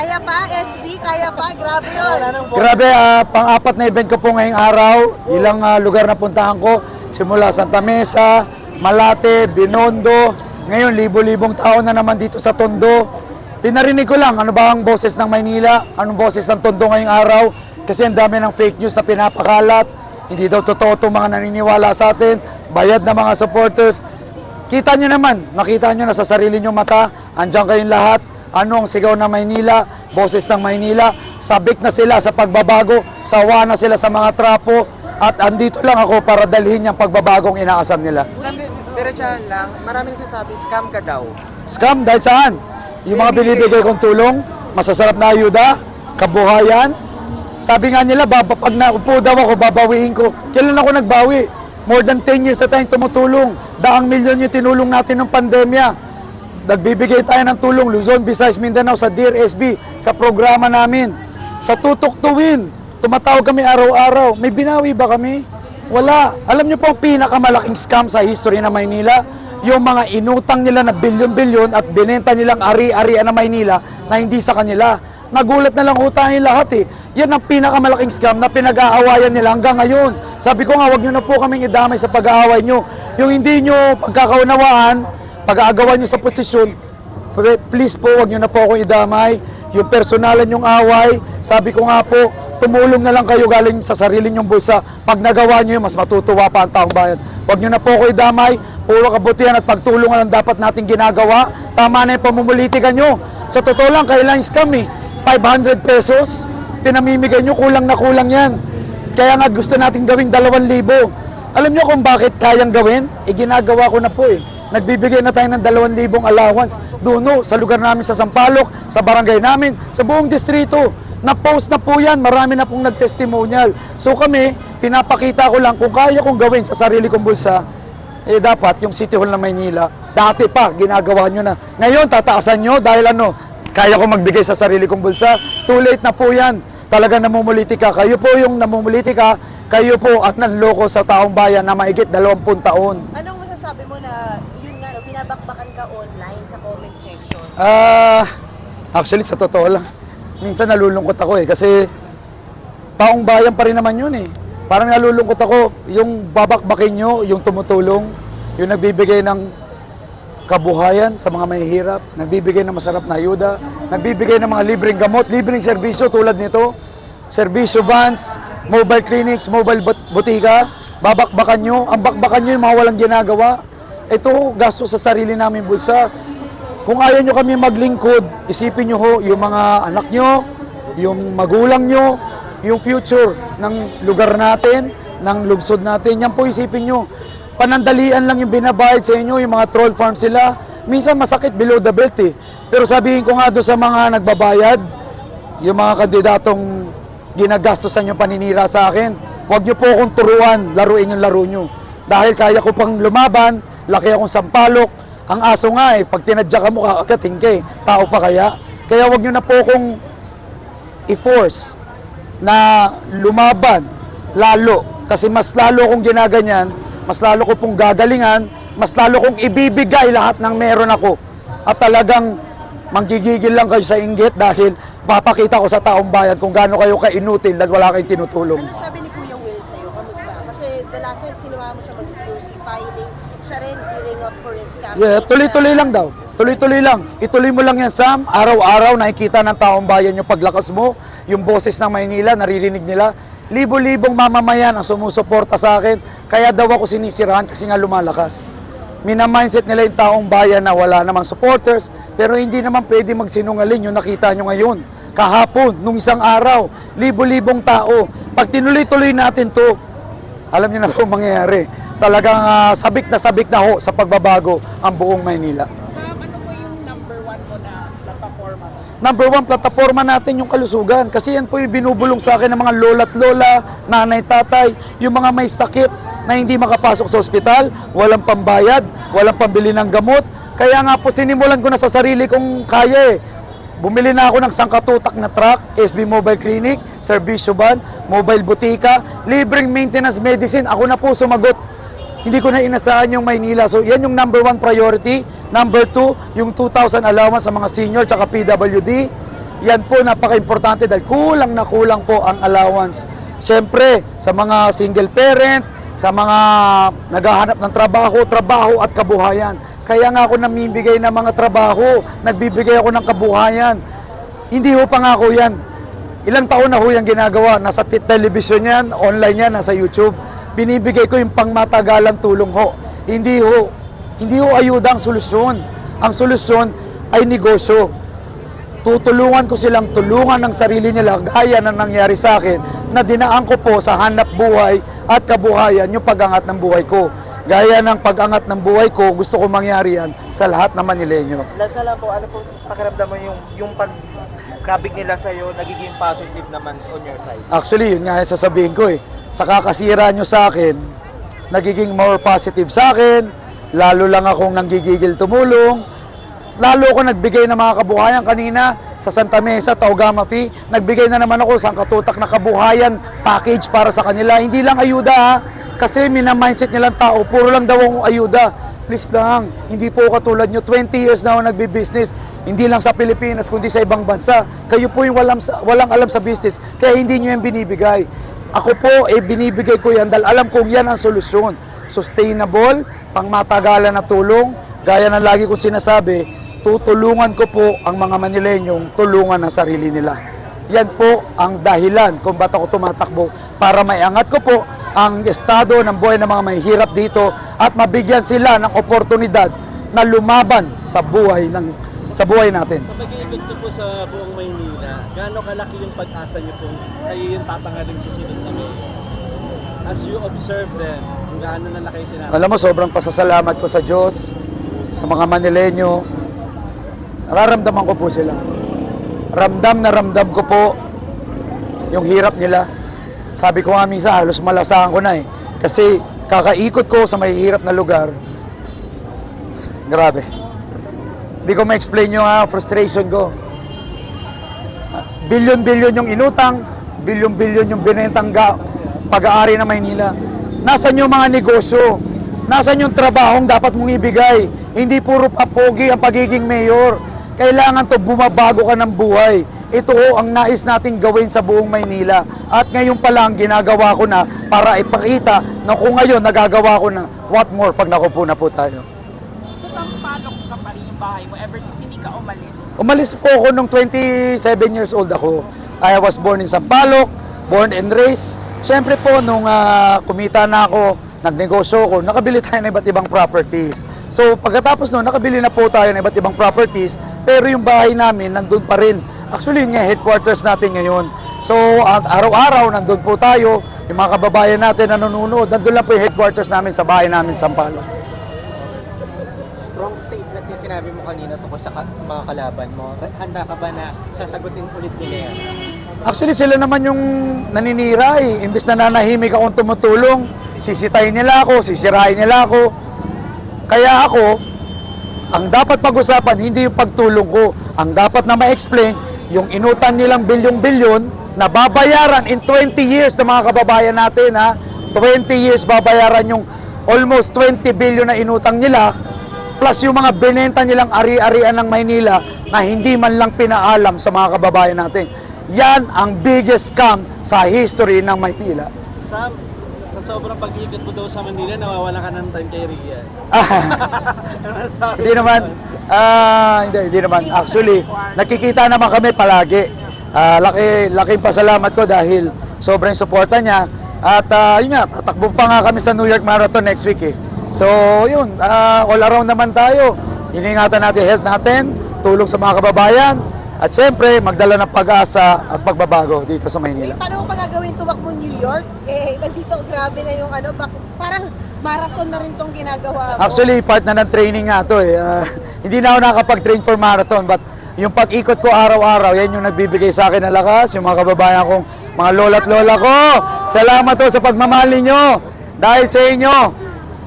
Kaya pa, SB, kaya pa, grabe yun. Grabe, pang-apat na event ko po ngayong araw. Ilang lugar na puntahan ko. Simula Santa Mesa, Malate, Binondo. Ngayon, libo-libong tao na naman dito sa Tondo. Pinarinig ko lang, ano ba ang boses ng Maynila? Anong boses ng Tondo ngayong araw? Kasi ang dami ng fake news na pinapakalat. Hindi daw totoo itong mga naniniwala sa atin. Bayad na mga supporters. Kita nyo naman, nakita nyo na sa sarili nyo mata. Andyan kayong lahat. Ano ang sigaw ng Maynila, boses ng Maynila, sabik na sila sa pagbabago, sawa na sila sa mga trapo, at andito lang ako para dalhin yung pagbabagong inaasam nila. Diretsahan lang, maraming nagsasabi, scam ka daw. Scam dahil saan? Yung mga binibigay kong tulong, masasarap na ayuda, kabuhayan. Sabi nga nila, pag naupo daw ako, babawiin ko. Kailan ako nagbawi? More than 10 years na tayong tumutulong. Daang milyon yung tinulong natin ng pandemya. Nagbibigay tayo ng tulong Luzon, Visayas, Mindanao sa Dear SB, sa programa namin. Sa Tutok to Win, tumatawag kami araw-araw. May binawi ba kami? Wala. Alam niyo po ang pinakamalaking scam sa history ng Maynila? Yung mga inutang nila na bilyon-bilyon at binenta nilang ari-arian ng Maynila na hindi sa kanila. Nagulat na lang utangin lahat eh. Yan ang pinakamalaking scam na pinag-aawayan nila hanggang ngayon. Sabi ko nga, wag niyo na po kaming idamay sa pag-aaway niyo. Yung hindi niyo pagkakaunawaan, pag-aagawan nyo sa posisyon, please po, wag nyo na po akong idamay. Yung personalan yung away, sabi ko nga po, tumulong na lang kayo galing sa sarili nyong bulsa. Pag nagawa nyo yun, mas matutuwa pa ang taong bayan. Wag nyo na po ako idamay, puro kabutihan at pagtulungan ang dapat nating ginagawa. Tama na yung pamumulitikan nyo. Sa totoo lang, kailangan scam eh. 500 pesos, pinamimigay nyo, kulang na kulang yan. Kaya nga gusto nating gawing 2,000. Alam nyo kung bakit kayang gawin? Ginagawa ko na po eh. Nagbibigay na tayo ng 2,000 allowance doon sa lugar namin sa Sampaloc, sa barangay namin, sa buong distrito. Na-post na po yan, marami na pong nag-testimonial. So kami, pinapakita ko lang kung kaya kong gawin sa sarili kong bulsa, dapat yung City Hall ng Maynila, dati pa, ginagawa nyo na. Ngayon, tataasan nyo dahil kaya kong magbigay sa sarili kong bulsa. Too late na po yan. Talaga namumulitika. Kayo po yung namumulitika, kayo po ang nanloko sa taong bayan na maigit 20 taon. Anong masasabi mo na, yun nga, binabakbakan ka online sa comment section? Actually, sa totoo lang, minsan nalulungkot ako kasi taong bayan pa rin naman yun eh. Parang nalulungkot ako, yung babakbakin nyo, yung tumutulong, yung nagbibigay ng kabuhayan sa mga mahihirap, nagbibigay ng masarap na ayuda, nagbibigay ng mga libreng gamot, libreng serbisyo tulad nito, serbisyo vans, mobile clinics, mobile butika, babakbakan nyo, ang bakbakan nyo yung mga walang ginagawa. Ito, gasto sa sarili namin bulsa. Kung ayaw nyo kami maglingkod, isipin nyo ho, yung mga anak nyo, yung magulang nyo, yung future ng lugar natin, ng lungsod natin, yan po isipin nyo. Panandalian lang yung binabayad sa inyo, yung mga troll farm sila. Minsan masakit below the belt eh. Pero sabihin ko nga doon sa mga nagbabayad, yung mga kandidatong ginagastosan yung paninira sa akin, huwag nyo po akong turuan, laruin yung laro nyo. Dahil kaya ko pang lumaban, laki akong sampalok. Ang aso nga pag tinadya ka mo, kakating ka tao pa kaya? Kaya huwag nyo na po akong i-force na lumaban, lalo. Kasi mas lalo akong ginaganyan, mas lalo ko pong gagalingan, mas lalo kong ibibigay lahat ng meron ako. At talagang manggigigil lang kayo sa inggit dahil papakita ko sa taong bayan kung gaano kayo kainutil dahil wala kayong tinutulong. Ano sabi ni Kuya Will sa'yo? Kamusta? Kasi the last time sinama mo siya mag-COC filing, siya rin gearing up for his campaign. Yeah, tuloy-tuloy lang daw. Tuloy-tuloy lang. Ituloy mo lang yan, Sam. Araw-araw nakikita ng taong bayan yung paglakas mo, yung boses ng Maynila, naririnig nila. Libo-libong mamamayan ang sumusuporta sa akin. Kaya daw ako sinisirahan kasi nga lumalakas. Mina-mindset nila yung taong bayan na wala namang supporters, pero hindi naman pwede magsinungaling yung nakita nyo ngayon. Kahapon, nung isang araw, libo-libong tao. Pag tinuloy-tuloy natin to, alam niyo na kung mangyayari. Talagang sabik na ho sa pagbabago ang buong Maynila. Ano po yung number 1 mo na platforma? Number 1 plataforma natin yung kalusugan. Kasi yan po yung binubulong sa akin ng mga lola't lola, nanay, tatay, yung mga may sakit na hindi makapasok sa ospital, walang pambayad, walang pambili ng gamot. Kaya nga po sinimulan ko na sa sarili kong kaya Bumili na ako ng sangkatutak na truck, SB Mobile Clinic, Servisyo Van, Mobile Butika, libreng maintenance medicine. Ako na po sumagot. Hindi ko na inasahan yung Maynila. So yan yung number 1 priority. Number 2, yung 2,000 allowance sa mga senior tsaka PWD. Yan po, napaka-importante dahil kulang na kulang po ang allowance. Siyempre, sa mga single parent, sa mga naghahanap ng trabaho at kabuhayan. Kaya nga ako namimigay ng mga trabaho, nagbibigay ako ng kabuhayan. Hindi ho pangako yan. Ilang taon na ho yan ginagawa. Nasa television yan, online yan, nasa YouTube. Binibigay ko yung pangmatagalang tulong ho. Hindi ho ayuda ang solusyon. Ang solusyon ay negosyo. Tutulungan ko silang tulungan ng sarili nila gaya na nangyari sa akin na dinaan ko po sa hanap buhay at kabuhayan yung pag-angat ng buhay ko. Gaya ng pag-angat ng buhay ko, gusto ko mangyari yan sa lahat ng Manileño. Lasa lang po, ano po pakiramdam mo yung pagkabig nila sa'yo, nagiging positive naman on your side? Actually, yun nga yung sasabihin ko eh. Sa kakasira nyo sa akin, nagiging more positive sa akin, lalo lang akong nanggigigil tumulong, lalo ako nagbigay ng mga kabuhayan kanina sa Santa Mesa, Taugama Fee. Nagbigay na naman ako sa katutak na kabuhayan package para sa kanila. Hindi lang ayuda ha, kasi mina-mindset nilang tao, puro lang daw ang ayuda. Please lang, hindi po katulad nyo. 20 years na ako nagbi-business, hindi lang sa Pilipinas, kundi sa ibang bansa. Kayo po yung walang alam sa business, kaya hindi nyo yan binibigay. Ako po, binibigay ko yan dahil alam kong yan ang solusyon. Sustainable, pangmatagalan na tulong, gaya ng lagi kong sinasabi, tutulungan ko po ang mga Manileñong tulungan ang sarili nila. Yan po ang dahilan kung ba't ako tumatakbo para maiangat ko po ang estado ng buhay ng mga mahihirap dito at mabigyan sila ng oportunidad na lumaban sa buhay natin. Sa pag-iikot niyo po sa buong Maynila, gaano kalaki yung pag-asa niyo po kayo yung tatanghalin susunod na Mayor? As you observe them, kung gaano na laki tinatanggal? Alam mo, sobrang pasasalamat ko sa Diyos, sa mga Manileño. Nararamdaman ko po sila. Ramdam na ramdam ko po yung hirap nila. Sabi ko nga minsan, halos malasahan ko na eh. Kasi kakaikot ko sa mahihirap na lugar. Grabe. Hindi ko ma-explain yung frustration ko. Bilyon-bilyon yung inutang, bilyon-bilyon yung binentang pag-aari ng Maynila. Nasaan yung mga negosyo? Nasaan yung trabahong dapat mong ibigay? Hindi puro papogi ang pagiging mayor. Kailangan to bumabago ka ng buhay. Ito ang nais nating gawin sa buong Maynila. At ngayon pa lang ginagawa ko na para ipakita na kung ngayon nagagawa ko na, what more pag nakupo na po tayo. So, saan palok ka pa rin yung bahay mo ever since hindi ka umalis? Umalis po ako nung 27 years old ako. I was born in Sampaloc, born and raised. Siyempre po, nung kumita na ako, nagnegosyo ko, nakabili tayo ng iba't ibang properties. So pagkatapos noon, nakabili na po tayo ng iba't ibang properties, pero yung bahay namin nandun pa rin. Actually, yun nga headquarters natin ngayon. So araw-araw nandun po tayo, yung mga kababayan natin na nanonood, nandun lang po yung headquarters namin sa bahay namin sa Sampaloc. Strong statement yung sinabi mo kanina tungkol sa mga kalaban mo. Handa ka ba na sasagutin ulit nila yan? Actually, sila naman yung naninira eh. Imbis na nanahimik akong tumutulong, sisitayin nila ako, sisirain nila ako. Kaya ako, ang dapat pag-usapan, hindi yung pagtulong ko. Ang dapat na ma-explain, yung inutan nilang bilyong-bilyon na babayaran in 20 years ng mga kababayan natin. 20 years babayaran yung almost 20 billion na inutang nila, plus yung mga binenta nilang ari-arian ng Maynila na hindi man lang pinaalam sa mga kababayan natin. Yan ang biggest scam sa history ng Maynila. Sam, sa sobrang pag-iikot mo daw sa Manila, nawawala ka ng time kay Rian. Hindi naman. Hindi naman. Actually, nakikita naman kami palagi. Laking pasalamat ko dahil sobrang suporta niya. At yun nga, tatakbo pa nga kami sa New York Marathon next week eh. So yun, all around naman tayo. Iningatan natin yung health natin, tulong sa mga kababayan, at siyempre, magdala ng pag-asa at pagbabago dito sa Maynila. Paano mo pa gagawin tumakbo New York? Nandito grabe na yung parang marathon na rin tong ginagawa mo. Actually, part na ng training nga to eh. Hindi na ako nakapag-train for marathon, but yung pag-ikot ko araw-araw, yan yung nagbibigay sa akin ng lakas, yung mga kababayan kong mga lola't lola ko. Salamat po sa pagmamahal ninyo. Dahil sa inyo,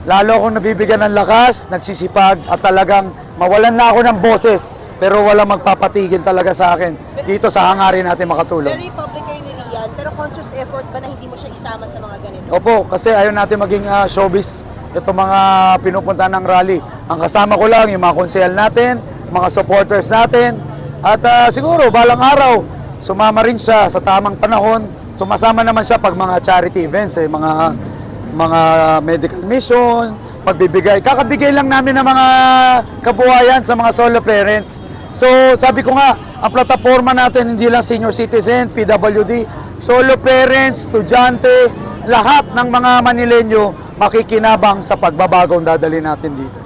lalo akong nabibigyan ng lakas, nagsisipag, at talagang mawalan na ako ng boses. Pero walang magpapatigil talaga sa akin dito sa hangarin natin makatulong. Very public kayo ni Rian, pero conscious effort ba na hindi mo siya isama sa mga ganito? Opo, kasi ayaw natin maging showbiz itong mga pinupunta ng rally. Ang kasama ko lang, yung mga konsehal natin, mga supporters natin, At siguro, balang araw, sumama rin siya sa tamang panahon. Tumasama naman siya pag mga charity events, mga medical mission, pagbibigay. Kakabigay lang namin ng mga kabuhayan sa mga solo parents. So, sabi ko nga, ang plataforma natin hindi lang senior citizen, PWD, solo parents, estudyante, lahat ng mga Manileño makikinabang sa pagbabagong dadali natin dito.